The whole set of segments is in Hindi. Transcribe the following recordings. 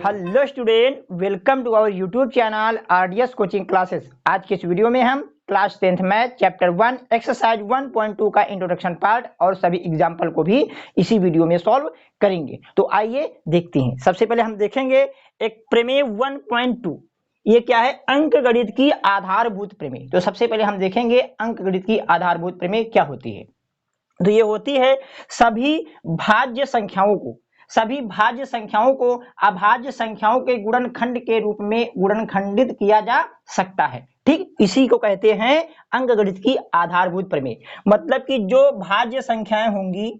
Hello student, welcome to our YouTube channel RDS coaching classes. आज के इस वीडियो में हम class 10th math chapter 1 exercise 1.2 का इंट्रोडक्शन पार्ट और सभी एग्जाम्पल को भी इसी वीडियो में सॉल्व करेंगे। तो आइए देखते हैं। सबसे पहले हम देखेंगे एक प्रमेय 1.2। ये क्या है? अंकगणित की आधारभूत प्रमेय। तो सबसे पहले हम देखेंगे अंकगणित की आधारभूत प्रमेय क्या होती है। तो ये होती है सभी भाज्य संख्याओं को अभाज्य संख्याओं के गुणनखंड के रूप में गुणनखंडित किया जा सकता है। ठीक, इसी को कहते हैं अंकगणित की आधारभूत प्रमेय। मतलब कि जो भाज्य संख्याएं होंगी,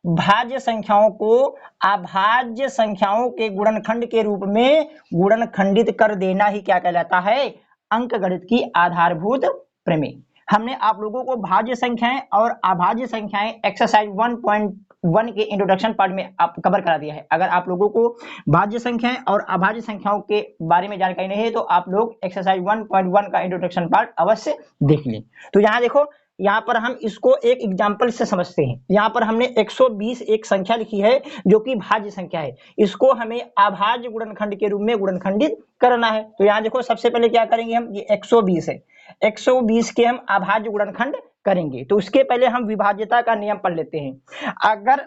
भाज्य संख्याओं को अभाज्य संख्याओं के गुणनखंड के रूप में गुणनखंडित कर देना ही क्या कहलाता है? अंकगणित की आधारभूत प्रमेय। हमने आप लोगों को भाज्य संख्याएं और अभाज्य संख्याएं एक्सरसाइज 1.1 के इंट्रोडक्शन पार्ट में आप कवर करा दिया है। अगर आप लोगों को भाज्य संख्याएं और अभाज्य संख्याओं के बारे में जानकारी नहीं है तो आप लोग एक्सरसाइज 1.1 का इंट्रोडक्शन पार्ट अवश्य देख लें। तो यहाँ देखो, यहाँ पर हम इसको एक एग्जाम्पल से समझते हैं। यहाँ पर हमने 120 एक संख्या लिखी है जो कि भाज्य संख्या है। इसको हमें अभाज्य गुणनखंड के रूप में गुणनखंडित करना है। तो यहाँ देखो, सबसे पहले क्या करेंगे हम, ये 120 है, 120 के हम अभाज्य गुणनखंड करेंगे। तो उसके पहले हम विभाज्यता का नियम पढ़ लेते हैं। अगर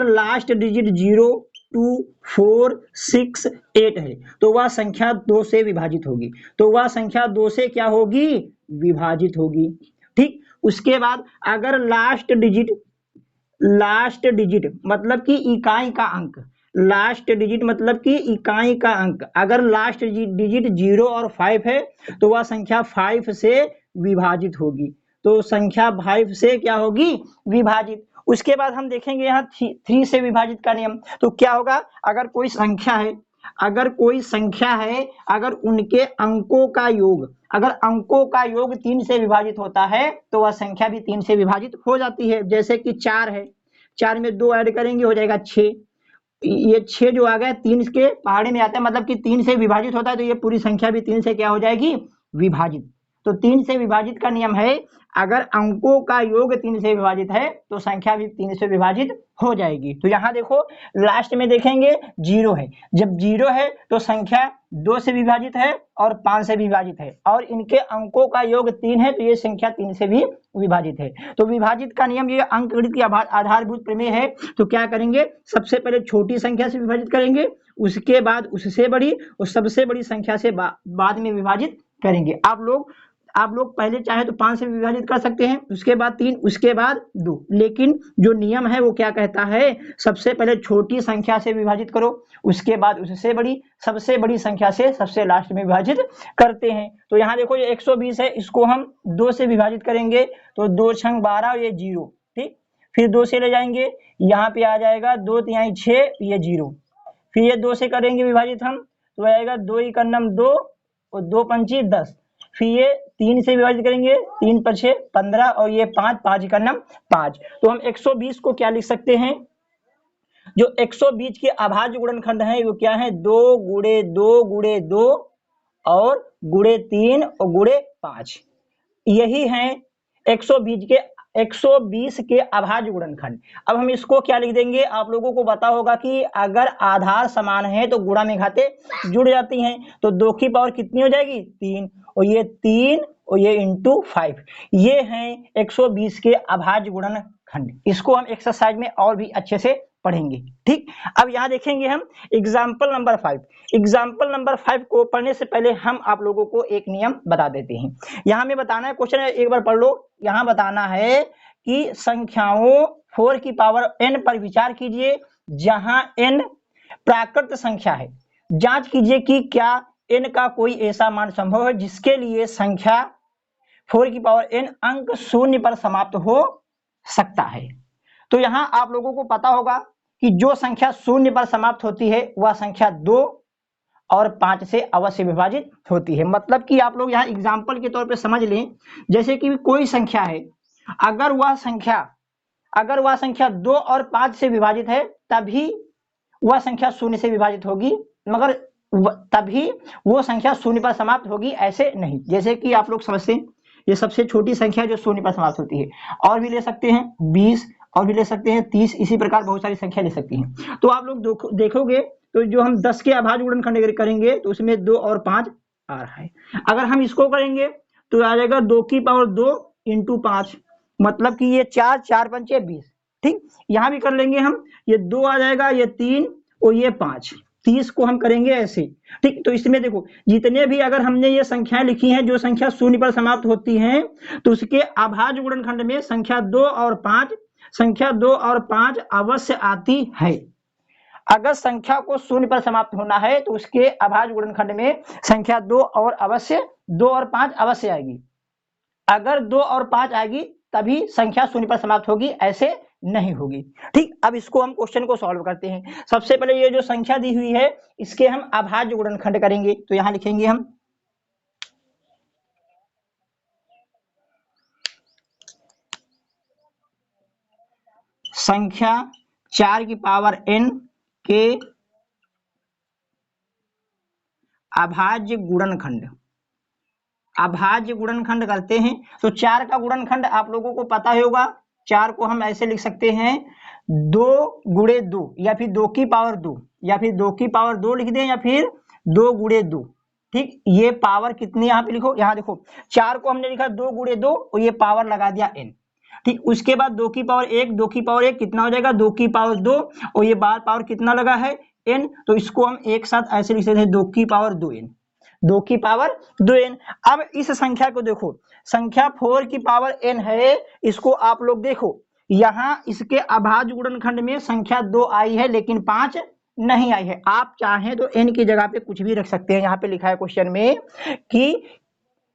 लास्ट डिजिट 0, 2, 4, 6, 8 है तो वह संख्या 2 से विभाजित होगी। तो वह संख्या 2 से क्या होगी? विभाजित होगी। ठीक, उसके बाद अगर लास्ट डिजिट मतलब कि इकाई का अंक, लास्ट डिजिट मतलब कि इकाई का अंक, अगर लास्ट डिजिट 0 और 5 है तो वह संख्या 5 से विभाजित होगी। तो संख्या 5 से क्या होगी? विभाजित। उसके बाद हम देखेंगे यहाँ 3 से विभाजित का नियम। तो क्या होगा? अगर कोई संख्या है, अगर उनके अंकों का योग, अगर अंकों का योग 3 से विभाजित होता है तो वह संख्या भी 3 से विभाजित हो जाती है। जैसे कि 4 है, 4 में 2 ऐड करेंगे हो जाएगा 6। ये 6 जो आ गया 3 के पहाड़े में आता है, मतलब कि 3 से विभाजित होता है तो ये पूरी संख्या भी 3 से क्या हो जाएगी? विभाजित। तो 3 से विभाजित का नियम है, अगर अंकों का योग 3 से विभाजित है तो संख्या भी 3 से विभाजित हो जाएगी। तो यहाँ देखो, लास्ट में देखेंगे 0 है। जब 0 है तो संख्या 2 से विभाजित है और 5 से विभाजित है, और इनके अंकों का योग 3 है तो ये संख्या 3 से भी विभाजित है। तो विभाजित का नियम ये अंकगणित की आधारभूत प्रमेय है। तो क्या करेंगे? सबसे पहले छोटी संख्या से विभाजित करेंगे, उसके बाद उससे बड़ी और सबसे बड़ी संख्या से बाद में विभाजित करेंगे। आप लोग पहले चाहे तो 5 से विभाजित कर सकते हैं, उसके बाद 3, उसके बाद 2। लेकिन जो नियम है वो क्या कहता है? सबसे पहले छोटी संख्या से विभाजित करो, उसके बाद उससे बड़ी, सबसे बड़ी संख्या से सबसे लास्ट में विभाजित करते हैं। तो यहाँ देखो, ये 120 है, इसको हम 2 से विभाजित करेंगे तो 2 छंग 12 और ये 0। ठीक, फिर 2 से ले जाएंगे, यहाँ पे आ जाएगा 2 तिहाई 6, ये 0। फिर ये 2 से करेंगे विभाजित हम तो आएगा 2 ही कन्नम 2 और 2 पंची 10। फिर ये 3 से विभाजित करेंगे, 3 पर 6 15 और ये 5, 5 का नाम 5। तो हम 120 को क्या लिख सकते हैं? जो 120 के अभाज्य गुणनखंड है वो क्या है? 2 गुणे 2 गुणे 2 और गुणे 3 और गुणे 5। यही है 120 के अभाज्य गुणनखंड। अब हम इसको क्या लिख देंगे? आप लोगों को पता होगा कि अगर आधार समान है तो गुणा में घाते जुड़ जाती हैं। तो 2 की पावर कितनी हो जाएगी? 3, और ये 3 और ये इंटू 5। ये हैं 120 के अभाज्य गुणनखंड। इसको हम एक्सरसाइज में और भी अच्छे से पढ़ेंगे। ठीक, अब यहाँ देखेंगे हम एग्जाम्पल नंबर 5। एग्जाम्पल नंबर 5 को पढ़ने से पहले हम आप लोगों को एक नियम बता देते हैं। यहाँ में बताना है, क्वेश्चन एक बार पढ़ लो। यहाँ बताना है कि संख्याओं 4 की पावर n पर विचार कीजिए जहां n प्राकृत संख्या है। जांच कीजिए कि क्या n का कोई ऐसा मान संभव है जिसके लिए संख्या 4 की पावर n अंक 0 पर समाप्त हो सकता है। तो यहां आप लोगों को पता होगा कि जो संख्या 0 पर समाप्त होती है वह संख्या 2 और 5 से अवश्य विभाजित होती है। मतलब कि आप लोग यहाँ एग्जाम्पल के तौर पे समझ लें, जैसे कि कोई संख्या है, अगर वह संख्या 2 और 5 से विभाजित है तभी वह संख्या 0 से विभाजित होगी, मगर तभी वो संख्या 0 पर समाप्त होगी, ऐसे नहीं। जैसे कि आप लोग समझते हैं, ये सबसे छोटी संख्या जो 0 पर समाप्त होती है। और भी ले सकते हैं 20, और भी ले सकते हैं 30, इसी प्रकार बहुत सारी संख्या ले सकती हैं। तो आप लोग देखोगे तो जो हम 10 के अभाज्य गुणनखंड करेंगे तो उसमें 2 और 5 आ रहा है। अगर हम इसको करेंगे तो आ जाएगा 2 की पावर 2 इंटू 5, मतलब कि ये 4, 4 पंचे 20। ठीक, यहाँ भी कर लेंगे हम, ये 2 आ जाएगा, ये 3 और ये 5, 30 को हम करेंगे ऐसे। ठीक, तो इसमें देखो जितने भी अगर हमने ये संख्याएं लिखी हैं जो संख्या शून्य पर समाप्त होती हैं तो उसके अभाज्य गुणनखंड में संख्या 2 और 5 अवश्य आती है। अगर संख्या को शून्य पर समाप्त होना है तो उसके अभाज्य गुणनखंड में संख्या 2 और 5 अवश्य आएगी। अगर 2 और 5 आएगी तभी संख्या शून्य पर समाप्त होगी, ऐसे नहीं होगी। ठीक, अब इसको हम क्वेश्चन को सॉल्व करते हैं। सबसे पहले ये जो संख्या दी हुई है इसके हम अभाज्य गुणनखंड करेंगे, तो यहां लिखेंगे हम संख्या 4 की पावर n के अभाज्य गुणनखंड। अभाज्य गुणनखंड करते हैं तो 4 का गुणनखंड आप लोगों को पता ही होगा। 4 को हम ऐसे लिख सकते हैं 2 गुणे 2 या फिर 2 की पावर 2 या फिर 2 की पावर 2 लिख दें या फिर 2 गुणे 2। ठीक, ये पावर कितनी यहाँ पे लिखो, यहाँ देखो 4 को हमने लिखा 2 गुणे 2 और ये पावर लगा दिया n। ठीक, उसके बाद 2 की पावर 1, 2 की पावर 1 कितना हो जाएगा 2 की पावर 2 और ये बार पावर कितना लगा है n, तो इसको हम एक साथ ऐसे लिख सकते हैं 2 की पावर 2n, 2 की पावर 2n। अब इस संख्या को देखो, संख्या 4 की पावर n है, इसको आप लोग देखो यहाँ इसके अभाज्य गुणनखंड में संख्या 2 आई है लेकिन 5 नहीं आई है। आप चाहें तो n की जगह पे कुछ भी रख सकते हैं। यहाँ पे लिखा है क्वेश्चन में कि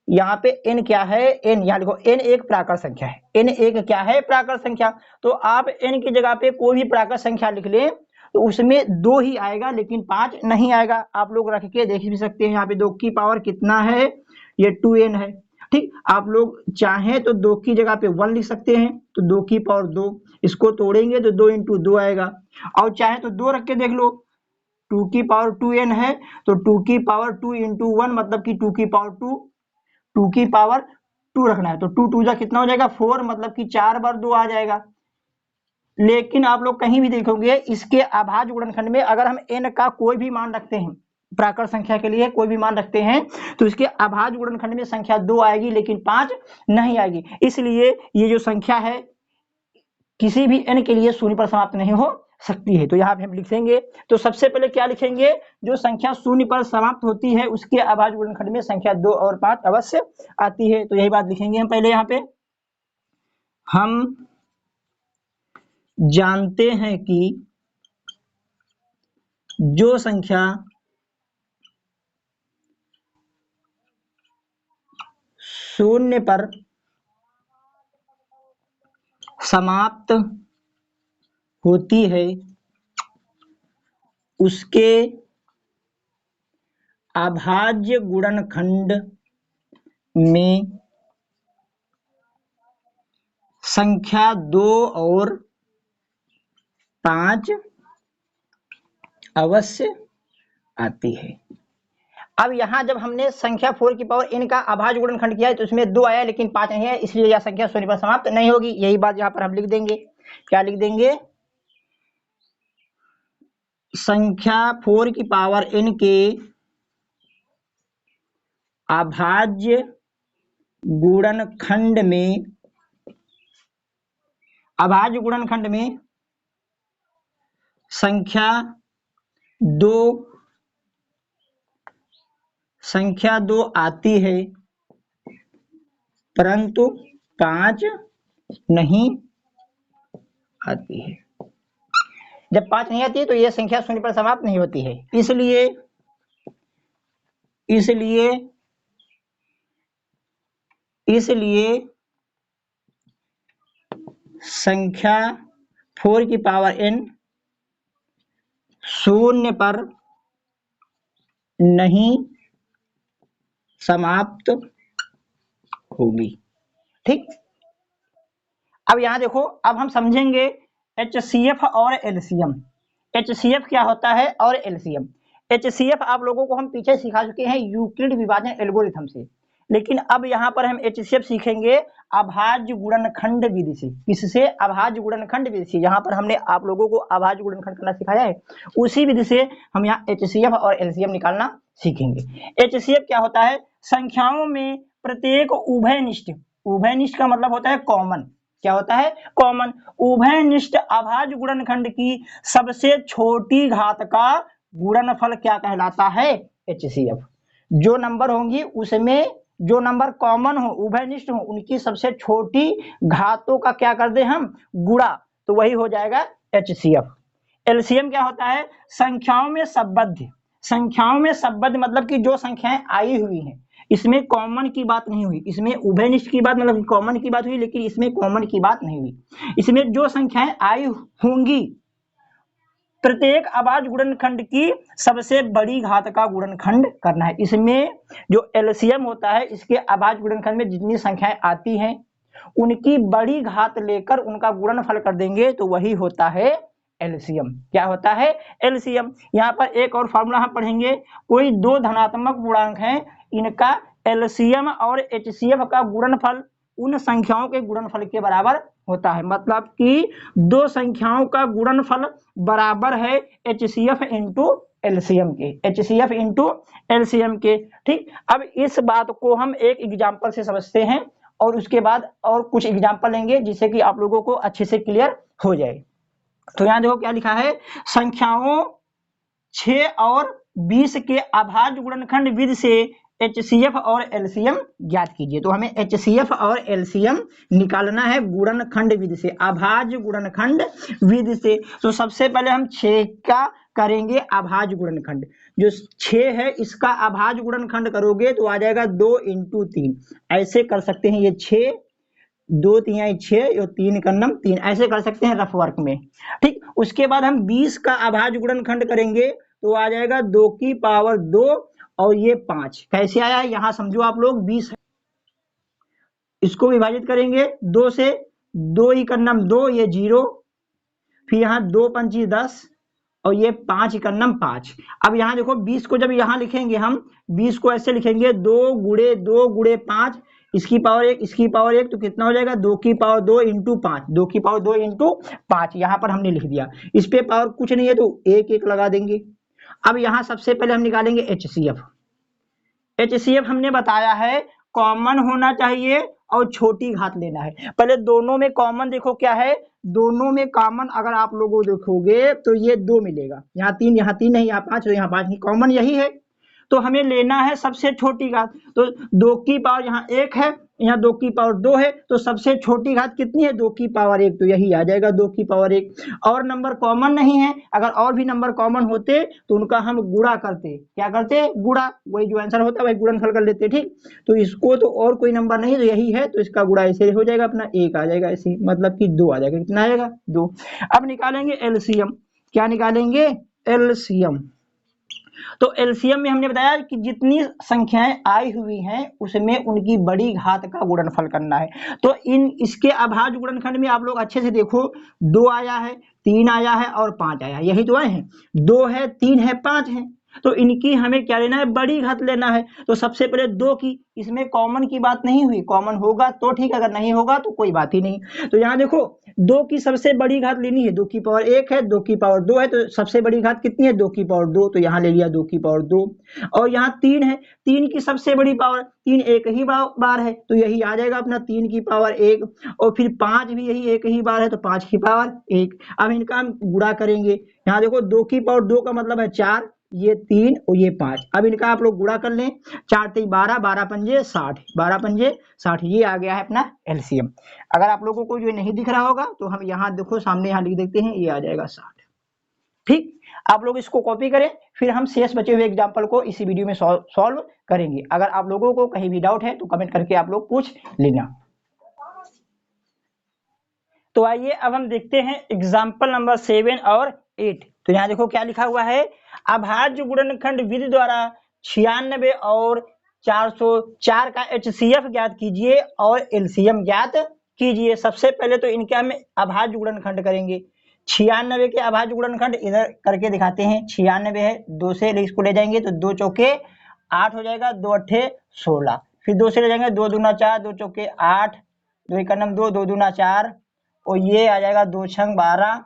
यहाँ पे n क्या है, n यहाँ लिखो n एक प्राकृत संख्या है, n एक क्या है प्राकृत संख्या। तो आप n की जगह पे कोई भी प्राकृत संख्या लिख लें तो उसमें 2 ही आएगा लेकिन 5 नहीं आएगा। आप लोग रख के देख भी सकते हैं, यहाँ पे 2 की पावर कितना है, ये 2n है। ठीक, आप लोग चाहें तो 2 की जगह पे 1 लिख सकते हैं, तो 2 की पावर 2, इसको तोड़ेंगे तो 2 इंटू 2 आएगा। और चाहे तो 2 रख के देख लो, 2 की पावर 2n है तो 2 की पावर 2 इंटू 1 मतलब कि 2 की पावर 2, 2 की पावर 2 रखना है तो 2 2 जा कितना हो जाएगा 4, मतलब कि 4 बार 2 आ जाएगा। लेकिन आप लोग कहीं भी देखोगे इसके अभाज्य गुणनखंड में अगर हम n का कोई भी मान रखते हैं, प्राकृत संख्या के लिए कोई भी मान रखते हैं तो इसके अभाज्य गुणनखंड में संख्या 2 आएगी लेकिन 5 नहीं आएगी। इसलिए ये जो संख्या है किसी भी n के लिए शून्य पर समाप्त नहीं हो सकती है। तो यहाँ पे हम लिखेंगे, तो सबसे पहले क्या लिखेंगे, जो संख्या शून्य पर समाप्त होती है उसके अभाज्य गुणनखंड में संख्या 2 और 5 अवश्य आती है। तो यही बात लिखेंगे हम पहले। यहाँ पे हम जानते हैं कि जो संख्या शून्य पर समाप्त होती है उसके अभाज्य गुणनखंड में संख्या 2 और 5 अवश्य आती है। अब यहाँ जब हमने संख्या 4 की पावर n का अभाज्य गुणनखंड किया है तो इसमें 2 आया लेकिन 5 नहीं है, इसलिए यह संख्या शून्य पर समाप्त नहीं होगी। यही बात यहाँ पर हम लिख देंगे। क्या लिख देंगे, संख्या 4 की पावर n के अभाज्य गुणनखंड में संख्या 2 आती है परंतु 5 नहीं आती है। जब 5 नहीं आती है तो यह संख्या शून्य पर समाप्त नहीं होती है। इसलिए संख्या 4 की पावर n शून्य पर नहीं समाप्त होगी। ठीक, अब यहां देखो, अब हम समझेंगे HCF और LCM। HCF क्या होता है और LCM। HCF आप लोगों को हम पीछे सिखा चुके हैं यूक्लिड विभाजन एल्गोरिथम से, लेकिन अब यहाँ पर हम HCF सीखेंगे अभाज्य गुणनखंड विधि से। किससे? अभाज्य गुणनखंड विधि से। यहाँ पर हमने आप लोगों को अभाज्य गुणनखंड करना सिखाया है, उसी विधि से हम यहाँ HCF और LCM निकालना सीखेंगे। HCF क्या होता है? संख्याओं में प्रत्येक उभयनिष्ठ, उभयनिष्ठ का मतलब होता है कॉमन, क्या होता है? कॉमन। उभयनिष्ठ अभाज्य गुणनखंड की सबसे छोटी घात का गुणनफल क्या कहलाता है? HCF। जो नंबर होंगी उसमें जो नंबर कॉमन हो, उभयनिष्ठ हो, उनकी सबसे छोटी घातों का क्या कर दे हम? गुणा, तो वही हो जाएगा HCF। LCM क्या होता है? संख्याओं में संबद्ध, संख्याओं में संबद्ध मतलब कि जो संख्याएं आई हुई हैं, इसमें कॉमन की बात नहीं हुई, इसमें उभयनिष्ठ की बात मतलब कॉमन की बात हुई, लेकिन इसमें कॉमन की बात नहीं हुई। इसमें जो संख्याएं आई होंगी, प्रत्येक अभाज्य गुणनखंड की सबसे बड़ी घात का गुणनखंड करना है। इसमें जो LCM होता है, इसके अभाज्य गुणनखंड में जितनी संख्याएं आती हैं उनकी बड़ी घात लेकर उनका गुणनफल कर देंगे, तो वही होता है LCM। क्या होता है? LCM। यहाँ पर एक और फॉर्मूला हम पढ़ेंगे, कोई दो धनात्मक पूर्णांक हैं, इनका LCM और HCF का गुणनफल उन संख्याओं के गुणनफल के बराबर होता है। मतलब कि दो संख्याओं का गुणनफल बराबर है HCF इंटू LCM के, HCF इंटू LCM के। ठीक, अब इस बात को हम एक एग्जाम्पल से समझते हैं और उसके बाद और कुछ एग्जाम्पल लेंगे जिससे कि आप लोगों को अच्छे से क्लियर हो जाए। तो यहाँ देखो क्या लिखा है, संख्याओं 6 और 20 के अभाज्य गुणनखंड विधि से HCF और LCM ज्ञात कीजिए। तो हमें HCF और LCM निकालना है गुणनखंड विधि से, अभाज्य गुणनखंड विधि से। तो सबसे पहले हम 6 का करेंगे अभाज्य गुणनखंड। जो 6 है इसका अभाज्य गुणनखंड करोगे तो आ जाएगा 2 इंटू 3, ऐसे कर सकते हैं। ये 6, 2 3 6, 3 का नम 3, ऐसे कर सकते हैं रफ वर्क में। ठीक, उसके बाद हम 20 का अभाज्य गुणनखंड करेंगे तो आ जाएगा 2 की पावर 2 और ये 5। कैसे आया है यहाँ समझो आप लोग। 20 इसको विभाजित करेंगे 2 से, 2 ही का नम 2, ये 0, फिर यहाँ 2 पंची 10 और ये 5 का नम 5। अब यहाँ देखो 20 को जब यहाँ लिखेंगे हम, 20 को ऐसे लिखेंगे 2 गुणे 2 गुणे 5, इसकी पावर 1, इसकी पावर 1, तो कितना हो जाएगा 2 की पावर 2 इंटू 5, 2 की पावर 2 इंटू 5। यहाँ पर हमने लिख दिया, इस पे पावर कुछ नहीं है तो 1 1 लगा देंगे। अब यहाँ सबसे पहले हम निकालेंगे HCF। HCF हमने बताया है कॉमन होना चाहिए और छोटी घात लेना है। पहले दोनों में कॉमन देखो क्या है, दोनों में कॉमन अगर आप लोगों देखोगे तो ये 2 मिलेगा, यहाँ 3, यहाँ 3 नहीं, यहाँ 5, तो यहाँ 5 नहीं, कॉमन यही है। तो हमें लेना है सबसे छोटी घात, तो 2 की पावर यहाँ 1 है, यहाँ 2 की पावर 2 है, तो सबसे छोटी घात कितनी है 2 की पावर 1, तो यही आ जाएगा 2 की पावर 1। और नंबर कॉमन नहीं है, अगर और भी नंबर कॉमन होते तो उनका हम गुणा करते। क्या करते? गुणा, वही जो आंसर होता है वही गुणनफल कर लेते। ठीक, तो इसको तो और कोई नंबर नहीं तो यही है, तो इसका गुणा ऐसे हो जाएगा अपना 1 आ जाएगा, ऐसे मतलब कि 2 आ जाएगा। कितना आएगा? 2। अब निकालेंगे LCM। क्या निकालेंगे? LCM। तो LCM में हमने बताया कि जितनी संख्याएं आई हुई हैं उसमें उनकी बड़ी घात का गुणनफल करना है। तो इसके अभाज्य गुणनखंड में आप लोग अच्छे से देखो, 2 आया है, 3 आया है और 5 आया है, यही तो आए हैं। 2 है, 3 है, 5 है, तो इनकी हमें क्या लेना है? बड़ी घात लेना है। तो सबसे पहले 2 की, इसमें कॉमन की बात नहीं हुई, कॉमन होगा तो ठीक, अगर नहीं होगा तो कोई बात ही नहीं। तो यहाँ देखो 2 की सबसे बड़ी घात लेनी है, 2 की पावर 1 है, 2 की पावर 2 है, तो सबसे बड़ी घात कितनी है? 2 की पावर 2, तो यहाँ ले लिया 2 की पावर 2। और यहाँ 3 है, 3 की सबसे बड़ी पावर, 3 एक ही बार है, तो यही आ जाएगा अपना 3 की पावर 1। और फिर 5 भी यही एक ही बार है, तो 5 की पावर 1। अब इनका हम गुणा करेंगे, यहाँ देखो 2 की पावर 2 का मतलब है 4, ये 3 और ये 5। अब इनका आप लोग गुणा कर लें, 4 3 12, 12 पंजे 60, 12 पंजे 60, ये आ गया है अपना LCM। अगर आप लोगों को जो नहीं दिख रहा होगा तो हम यहाँ देखो सामने यहाँ लिख देते हैं, ये आ जाएगा 60। ठीक, आप लोग इसको कॉपी करें, फिर हम शेष बचे हुए एग्जाम्पल को इसी वीडियो में सॉल्व करेंगे। अगर आप लोगों को कहीं भी डाउट है तो कमेंट करके आप लोग पूछ लेना। तो आइए अब हम देखते हैं एग्जाम्पल नंबर 7 और 8। तो यहाँ देखो क्या लिखा हुआ है, अभाज्य गुणनखंड विधि द्वारा 96 और 404 का HCF ज्ञात कीजिए और LCM ज्ञात कीजिए। सबसे पहले तो इनके हम अभाज्य गुणनखंड करेंगे। 96 के अभाज्य गुणनखंड इधर करके दिखाते हैं। 96 है, 2 से इसको ले जाएंगे तो 2 चौके 8 हो जाएगा, 2 अट्ठे 16, फिर 2 से ले जाएंगे 2 दूना 4, 2 चौके 8, 2 एक नम 2, 2 दूना 4 और ये आ जाएगा 2 छंग 12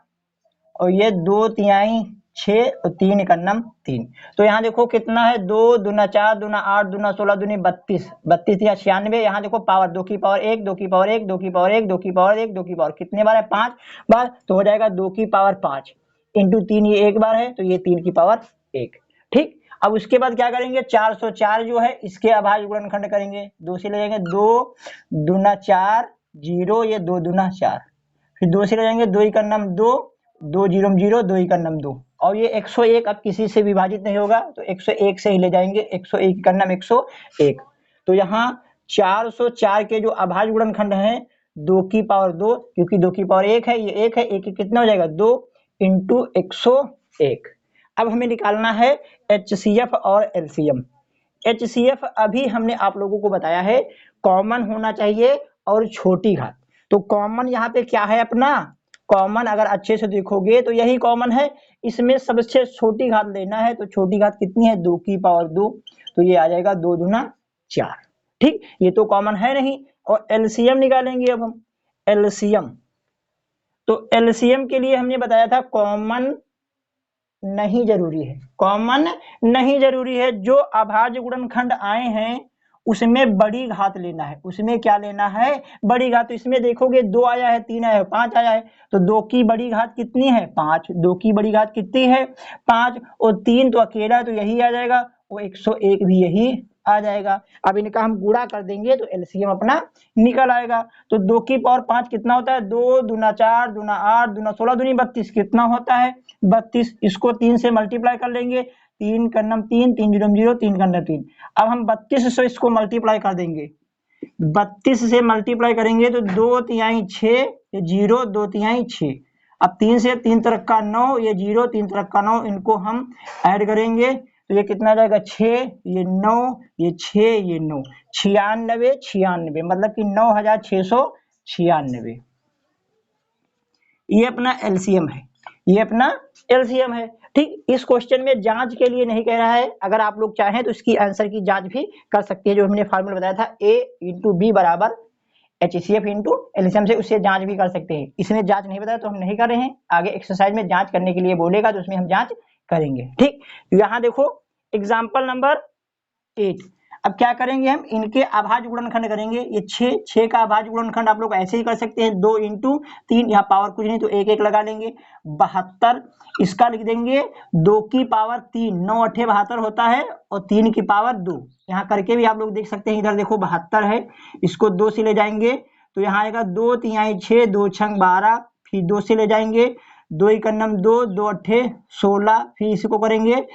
और ये 2 तिहाई 6 और 3 एक नम 3। तो यहाँ देखो कितना है 2 दूना 4 दूना 8 दूना 16 दूनी 32, 32 या 96। यहाँ देखो पावर 2 की पावर 1, 2 की पावर 1, 2 की पावर 1, 2 की पावर 1, 2 की पावर कितने बार है 5 बार, तो हो जाएगा 2 की पावर 5 इंटू 3, ये एक बार है तो ये 3 की पावर 1। ठीक, अब उसके बाद क्या करेंगे 404 जो है इसके अभाज्य गुणनखंड करेंगे, 2 से ले जाएंगे 2 दूना 4 0, ये 2 दूना 4, फिर 2 से ले जाएंगे 2 एक नम 2, 2 0 0, 2 एक नम 2 और ये 101 अब किसी से विभाजित नहीं होगा तो 101 से ही ले जाएंगे, 101 का नम 101। तो यहाँ 404 के जो अभाज्य गुणनखंड है 2 की पावर 2, क्योंकि 2 की पावर 1 है, ये 1 है, 1 कितना हो जाएगा 2 इंटू 101। अब हमें निकालना है HCF और LCM। HCF अभी हमने आप लोगों को बताया है कॉमन होना चाहिए और छोटी घात। तो कॉमन यहाँ पे क्या है अपना, कॉमन अगर अच्छे से देखोगे तो यही कॉमन है, इसमें सबसे छोटी घात लेना है। तो छोटी घात कितनी है 2 की पावर 2, तो ये आ जाएगा 2 दूना 4। ठीक, ये तो कॉमन है नहीं। और LCM निकालेंगे अब हम LCM। तो LCM के लिए हमने बताया था कॉमन नहीं जरूरी है, कॉमन नहीं जरूरी है। जो अभाज्य गुणनखंड आए हैं उसमें बड़ी घात लेना है, उसमें क्या लेना है बड़ी घात। तो इसमें देखोगे 2 आया है, 3 आया है, 5 आया है, तो 2 की बड़ी घात कितनी है 5, 2 की बड़ी घात कितनी है 5 और 3 तो अकेला तो यही आ जाएगा, वो 101 भी यही आ जाएगा। अब इनका हम गुणा कर देंगे तो LCM अपना निकल आएगा। तो 2 की पावर 5 कितना होता है 2 दूना 4 दूना 8 दूना 16 दूनी 32 कितना होता है 32। इसको 3 से मल्टीप्लाई कर लेंगे, 3 का नम 3, 3 0 0, 3 का नम 3। अब हम 32 से इसको मल्टीप्लाई कर देंगे, 32 से मल्टीप्लाई करेंगे तो 2 तिहाई 6, ये 0 2 तिहाई 6। अब 3 से 3 तरफ का 9, ये 0 3 तरफ का 9, इनको हम ऐड करेंगे तो ये कितना जाएगा 6, ये 9, ये 6, ये 9, 96 96, मतलब कि 9696। ये अपना LCM है, ये अपना LCM है। ठीक, इस क्वेश्चन में जांच के लिए नहीं कह रहा है, अगर आप लोग चाहें तो इसकी आंसर की जांच भी कर सकते हैं। जो हमने फार्मूला बताया था A इंटू B बराबर HCF इंटू LCM से, उससे जांच भी कर सकते हैं। इसमें जांच नहीं बताया तो हम नहीं कर रहे हैं, आगे एक्सरसाइज में जांच करने के लिए बोलेगा तो उसमें हम जांच करेंगे। ठीक, यहाँ देखो एग्जाम्पल नंबर 8। अब क्या करेंगे हम इनके अभाज्य गुणनखंड करेंगे। ये 6 का अभाज्य गुणनखंड आप लोग ऐसे ही कर सकते हैं, 2 इंटू 3, यहाँ पावर कुछ नहीं तो 1 1 लगा लेंगे, 72। इसका लिख देंगे 2 की पावर 3, 9 8 72 होता है और 3 की पावर 2। यहाँ करके भी आप लोग देख सकते हैं, इधर देखो 72 है, इसको 2 से ले जाएंगे तो यहाँ आएगा 2 तिहाई 6, 2 छंग 12, फिर 2 से ले जाएंगे 2 एक नम 2, 2 अट्ठे 16, फिर इसको करेंगे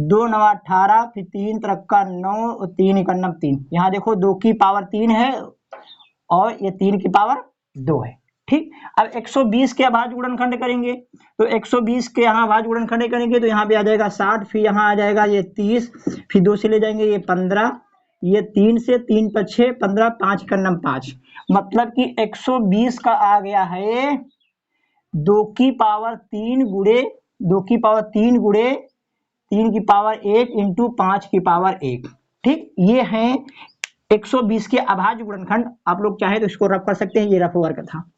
2 9 18, फिर 3 तरफ का 9 और 3 एक नम 3। यहाँ देखो 2 की पावर 3 है और ये 3 की पावर 2 है। ठीक, अब 120 के अभाज्य गुणनखंड करेंगे तो 120 के यहाँ अभाज्य गुणनखंड करेंगे तो यहाँ पे आ जाएगा 60, फिर यहाँ आ जाएगा ये 30, फिर 2 से ले जाएंगे ये 15, ये 3 से 3 पर 6 15, 5 का नम 5, मतलब कि 120 का आ गया है 2 की पावर 3 गुणे 2 की पावर 3 गुणे 3 की पावर 1 इंटू 5 की पावर 1। ठीक, ये है 120 के अभाज्य गुणनखंड। आप लोग चाहे तो इसको रफ कर सकते हैं, ये रफ वर्क था।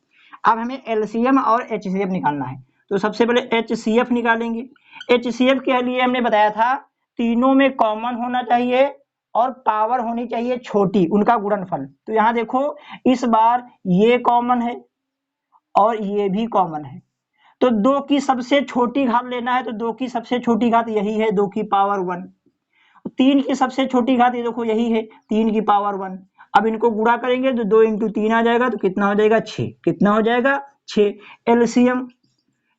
अब हमें LCM और HCF निकालना है, तो सबसे पहले HCF निकालेंगे। HCF के लिए हमने बताया था तीनों में कॉमन होना चाहिए और पावर होनी चाहिए छोटी, उनका गुणनफल। तो यहाँ देखो इस बार ये कॉमन है और ये भी कॉमन है, तो 2 की सबसे छोटी घात लेना है। तो 2 की सबसे छोटी घात यही है 2 की पावर 1। 3 की सबसे छोटी घात ये देखो यही है 3 की पावर 1। अब इनको गुणा करेंगे तो 2 इंटू 3 आ जाएगा, तो कितना हो जाएगा 6, कितना हो जाएगा 6।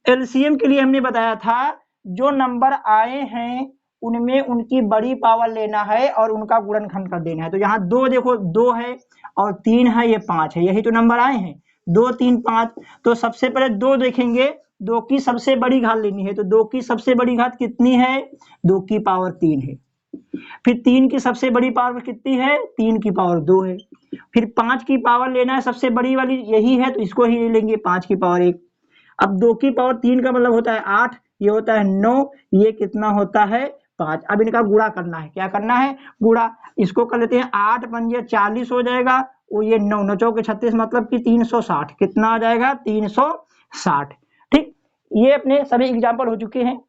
LCM के लिए हमने बताया था जो नंबर आए हैं उनमें उनकी बड़ी पावर लेना है और उनका गुणनखंड कर देना है। तो यहाँ 2 देखो 2 है और 3 है, ये 5 है, यही तो नंबर आए हैं 2 3 5। तो सबसे पहले 2 देखेंगे, 2 की सबसे बड़ी घात लेनी है, तो 2 की सबसे बड़ी घात कितनी है 2 की पावर 3 है। फिर 3 की सबसे बड़ी पावर कितनी है 3 की पावर 2 है। फिर 5 की पावर लेना है, सबसे बड़ी वाली यही है तो इसको ही लेंगे 5 की पावर 1। अब 2 की पावर 3 का मतलब होता है 8, ये होता है 9, ये कितना होता है 5। अब इनका गुणा करना है, क्या करना है गुणा। इसको कर लेते हैं 8 पंजे 40 हो जाएगा वो ये 9 9 चौके 36 मतलब कि 360, कितना आ जाएगा 360। ठीक, ये अपने सभी एग्जाम्पल हो चुके हैं,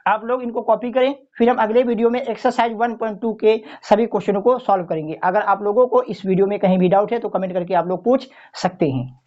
आप लोग इनको कॉपी करें, फिर हम अगले वीडियो में एक्सरसाइज 1.2 के सभी क्वेश्चनों को सॉल्व करेंगे। अगर आप लोगों को इस वीडियो में कहीं भी डाउट है तो कमेंट करके आप लोग पूछ सकते हैं।